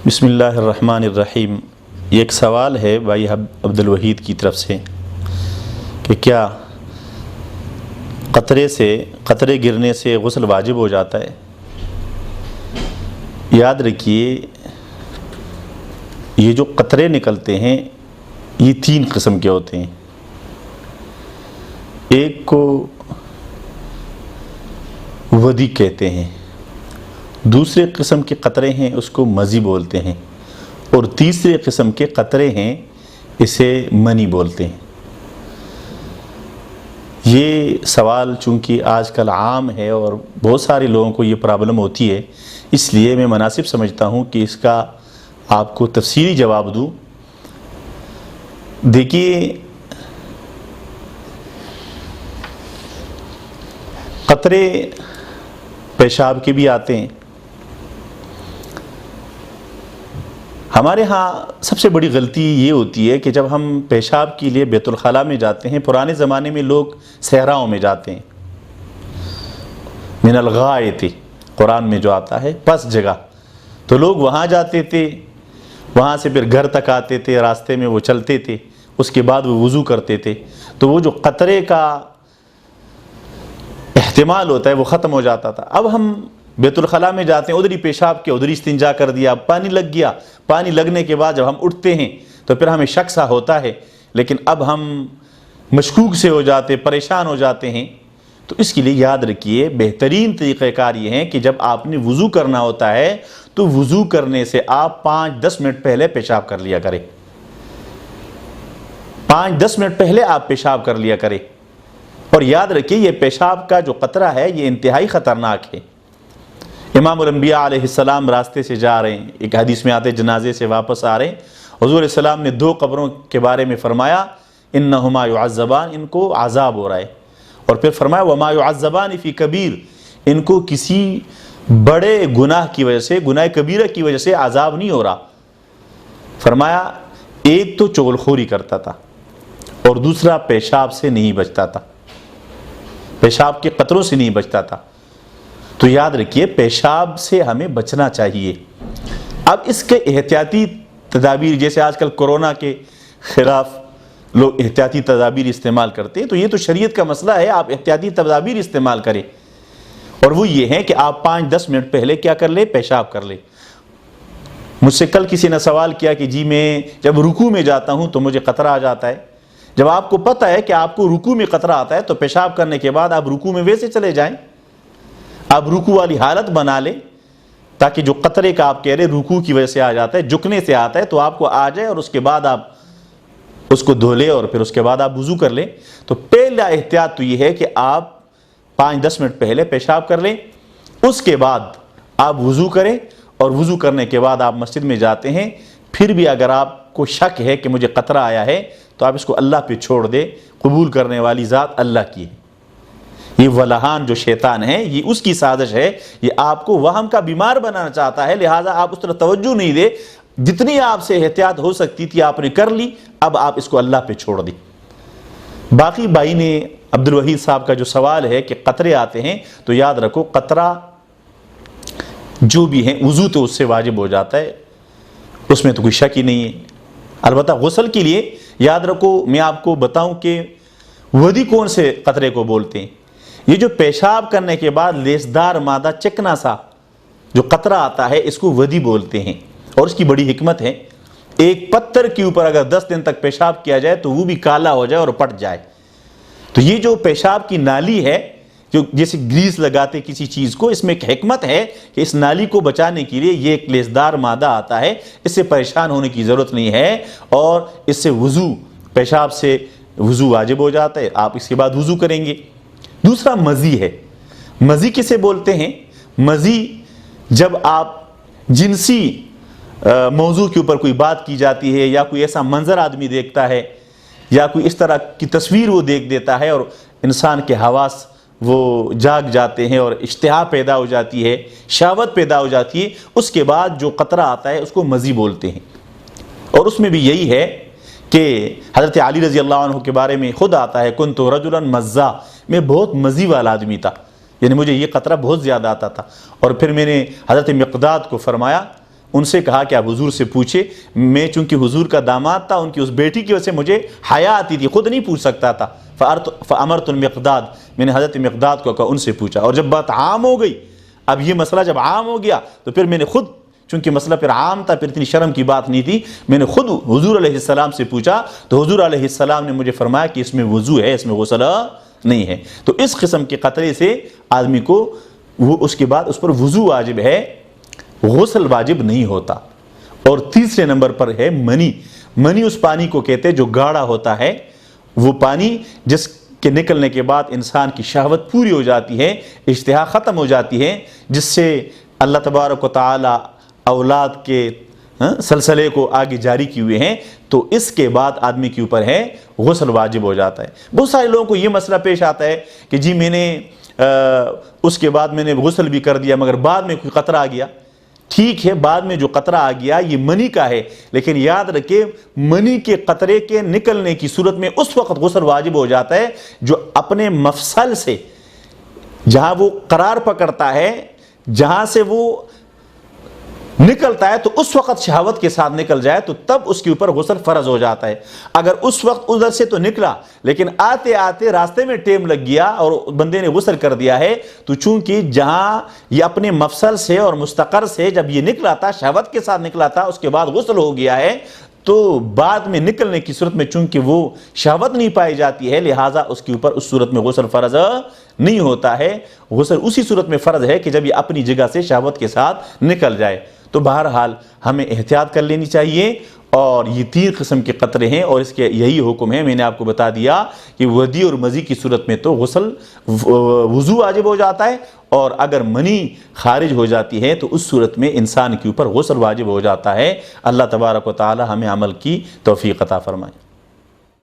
بسم اللہ الرحمن الرحیم۔ یہ ایک سوال ہے بھائی عبدالوحید کی طرف سے کہ کیا قطرے گرنے سے غسل واجب ہو جاتا ہے؟ یاد رکھیے، یہ جو قطرے نکلتے ہیں یہ 3 قسم کے ہوتے ہیں۔ ایک کو ودی کہتے ہیں، دوسرے قسم کے قطرے ہیں اس کو مزی بولتے ہیں، اور تیسرے قسم کے قطرے ہیں اسے منی بولتے ہیں۔ یہ سوال چونکہ آج کل عام ہے اور بہت سارے لوگوں کو یہ پرابلم ہوتی ہے، اس لیے میں مناسب سمجھتا ہوں کہ اس کا آپ کو تفصیلی جواب دوں۔ دیکھیے، قطرے پیشاب کے بھی آتے ہیں۔ ہمارے ہاں سب سے بڑی غلطی یہ ہوتی ہے کہ جب ہم پیشاب کے لیے بیت الخلاء میں جاتے ہیں، پرانے زمانے میں لوگ صحراؤں میں جاتے ہیں، من الغائط قرآن میں جو آتا ہے پس جگہ، تو لوگ وہاں جاتے تھے، وہاں سے پھر گھر تک آتے تھے، راستے میں وہ چلتے تھے، اس کے بعد وہ وضو کرتے تھے، تو وہ جو قطرے کا احتمال ہوتا ہے وہ ختم ہو جاتا تھا۔ اب ہم بیت الخلاء میں جاتے ہیں، ادھر ہی پیشاب کے ادھر ہی استنجا کر دیا، پانی لگ گیا، پانی لگنے کے بعد جب ہم اٹھتے ہیں تو پھر ہمیں شک سا ہوتا ہے، لیکن اب ہم مشکوک سے ہو جاتے، پریشان ہو جاتے ہیں۔ تو اس کے لیے یاد رکھیے، بہترین طریقہ کار یہ ہے کہ جب آپ نے وضو کرنا ہوتا ہے تو وضو کرنے سے آپ 5-10 منٹ پہلے پیشاب کر لیا کریں، 5-10 منٹ پہلے آپ پیشاب کر لیا کریں۔ اور یاد رکھیے، یہ پیشاب کا جو قطرہ ہے یہ انتہائی خطرناک ہے۔ امام الانبیاء علیہ السلام راستے سے جا رہے ہیں، ایک حدیث میں آتے جنازے سے واپس آ رہے ہیں، حضور علیہ السلام نے 2 قبروں کے بارے میں فرمایا انہما یعذبان، ان کو عذاب ہو رہا ہے، اور پھر فرمایا وما یعذبان فی کبیر، ان کو کسی بڑے گناہ کی وجہ سے، گناہ کبیرہ کی وجہ سے عذاب نہیں ہو رہا۔ فرمایا ایک تو چغلخوری کرتا تھا اور دوسرا پیشاب سے نہیں بچتا تھا، پیشاب کے قطروں سے نہیں بچتا تھا۔ تو یاد رکھیے، پیشاب سے ہمیں بچنا چاہیے۔ اب اس کے احتیاطی تدابیر، جیسے آج کل کورونا کے خلاف لوگ احتیاطی تدابیر استعمال کرتے ہیں، تو یہ تو شریعت کا مسئلہ ہے، آپ احتیاطی تدابیر استعمال کریں، اور وہ یہ ہے کہ آپ 5-10 منٹ پہلے کیا کر لیں، پیشاب کر لیں۔ مجھ سے کل کسی نے سوال کیا کہ جی میں جب رکوع میں جاتا ہوں تو مجھے قطرہ آ جاتا ہے۔ جب آپ کو پتہ ہے کہ آپ کو رکوع میں قطرہ آتا ہے تو پیشاب کرنے کے بعد آپ رکوع میں ویسے چلے جائیں، آپ رکوع والی حالت بنا لیں، تاکہ جو قطرے کا آپ کہہ رہے رکوع کی وجہ سے آ جاتا ہے، جھکنے سے آتا ہے، تو آپ کو آ جائے، اور اس کے بعد آپ اس کو دھو لیں، اور پھر اس کے بعد آپ وضو کر لیں۔ تو پہلا احتیاط تو یہ ہے کہ آپ 5-10 منٹ پہلے پیشاب کر لیں، اس کے بعد آپ وضو کریں، اور وضو کرنے کے بعد آپ مسجد میں جاتے ہیں، پھر بھی اگر آپ کو شک ہے کہ مجھے قطرہ آیا ہے تو آپ اس کو اللہ پہ چھوڑ دیں، قبول کرنے والی ذات اللہ کی ہے۔ یہ ولہان جو شیطان ہے، یہ اس کی سازش ہے، یہ آپ کو وہم کا بیمار بنانا چاہتا ہے، لہٰذا آپ اس طرح توجہ نہیں دے، جتنی آپ سے احتیاط ہو سکتی تھی آپ نے کر لی، اب آپ اس کو اللہ پہ چھوڑ دیں۔ باقی بھائی نے عبدالوحید صاحب کا جو سوال ہے کہ قطرے آتے ہیں، تو یاد رکھو قطرہ جو بھی ہے وضو تو اس سے واجب ہو جاتا ہے، اس میں تو کوئی شک ہی نہیں ہے۔ البتہ غسل کے لیے یاد رکھو، میں آپ کو بتاؤں کہ ودی کون سے قطرے کو بولتے ہیں۔ یہ جو پیشاب کرنے کے بعد لیسدار مادہ چکنا سا جو قطرہ آتا ہے، اس کو ودی بولتے ہیں، اور اس کی بڑی حکمت ہے۔ ایک پتھر کے اوپر اگر 10 دن تک پیشاب کیا جائے تو وہ بھی کالا ہو جائے اور پٹ جائے، تو یہ جو پیشاب کی نالی ہے، جو جیسے گریس لگاتے کسی چیز کو، اس میں ایک حکمت ہے کہ اس نالی کو بچانے کے لیے یہ ایک لیسدار مادہ آتا ہے، اس سے پریشان ہونے کی ضرورت نہیں ہے، اور اس سے وضو، پیشاب سے وضو واجب ہو جاتا ہے، آپ اس کے بعد وضو کریں گے۔ دوسرا مزی ہے۔ مزی کسے بولتے ہیں؟ مزی جب آپ جنسی موضوع کے اوپر کوئی بات کی جاتی ہے، یا کوئی ایسا منظر آدمی دیکھتا ہے، یا کوئی اس طرح کی تصویر وہ دیکھ دیتا ہے، اور انسان کے حواس وہ جاگ جاتے ہیں اور اشتہا پیدا ہو جاتی ہے، شہوت پیدا ہو جاتی ہے، اس کے بعد جو قطرہ آتا ہے اس کو مزی بولتے ہیں۔ اور اس میں بھی یہی ہے کہ حضرت علی رضی اللہ عنہ کے بارے میں خود آتا ہے کنت رجلا مزا، میں بہت مزی والا آدمی تھا، یعنی مجھے یہ قطرہ بہت زیادہ آتا تھا۔ اور پھر میں نے حضرت مقداد کو فرمایا، ان سے کہا کہ آپ حضور سے پوچھے. میں چونکہ حضور کا داماد تھا, ان کی اس بیٹی کی وجہ سے مجھے حیا آتی تھی, خود نہیں پوچھ سکتا تھا. فامرت المقداد, میں نے حضرت مقداد کو کہا ان سے پوچھا. اور جب بات عام ہو گئی, اب یہ مسئلہ جب عام ہو گیا تو پھر میں نے خود, چونکہ مسئلہ پھر عام تھا, پھر اتنی شرم کی بات نہیں تھی, میں نے خود حضور علیہ السلام سے پوچھا. تو حضور علیہ السلام نے مجھے فرمایا کہ اس میں وضو ہے, اس میں غسل نہیں ہے. تو اس قسم کے قطرے سے آدمی کو وہ اس کے بعد اس پر وضو واجب ہے, غسل واجب نہیں ہوتا. اور تیسرے نمبر پر ہے منی. منی اس پانی کو کہتے ہیں جو گاڑھا ہوتا ہے, وہ پانی جس کے نکلنے کے بعد انسان کی شہوت پوری ہو جاتی ہے, اشتہا ختم ہو جاتی ہے, جس سے اللہ تبارک و تعالی اولاد کے سلسلے کو آگے جاری کیے ہوئے ہیں. تو اس کے بعد آدمی کے اوپر ہے غسل واجب ہو جاتا ہے. بہت سارے لوگوں کو یہ مسئلہ پیش آتا ہے کہ جی میں نے اس کے بعد میں نے غسل بھی کر دیا مگر بعد میں کوئی قطرہ آ گیا. ٹھیک ہے, بعد میں جو قطرہ آ گیا یہ منی کا ہے, لیکن یاد رکھے منی کے قطرے کے نکلنے کی صورت میں اس وقت غسل واجب ہو جاتا ہے جو اپنے مفصل سے, جہاں وہ قرار پکڑتا ہے, جہاں سے وہ نکلتا ہے, تو اس وقت شہوت کے ساتھ نکل جائے تو تب اس کے اوپر غسل فرض ہو جاتا ہے. اگر اس وقت ادھر سے تو نکلا لیکن آتے آتے راستے میں ٹائم لگ گیا اور بندے نے غسل کر دیا ہے, تو چونکہ جہاں یہ اپنے مفصل سے اور مستقر سے جب یہ نکلا تھا, شہوت کے ساتھ نکلا تھا, اس کے بعد غسل ہو گیا ہے, تو بعد میں نکلنے کی صورت میں چونکہ وہ شہوت نہیں پائی جاتی ہے, لہٰذا اس کے اوپر اس صورت میں غسل فرض نہیں ہوتا ہے. غسل اسی صورت میں فرض ہے کہ جب یہ اپنی جگہ سے شہوت کے ساتھ نکل جائے. تو بہرحال ہمیں احتیاط کر لینی چاہیے. اور یہ 3 قسم کے قطرے ہیں اور اس کے یہی حکم ہے. میں نے آپ کو بتا دیا کہ ودی اور مزی کی صورت میں تو غسل وضو واجب ہو جاتا ہے, اور اگر منی خارج ہو جاتی ہے تو اس صورت میں انسان کے اوپر غسل واجب ہو جاتا ہے. اللہ تبارک و تعالی ہمیں عمل کی توفیق عطا فرمائے.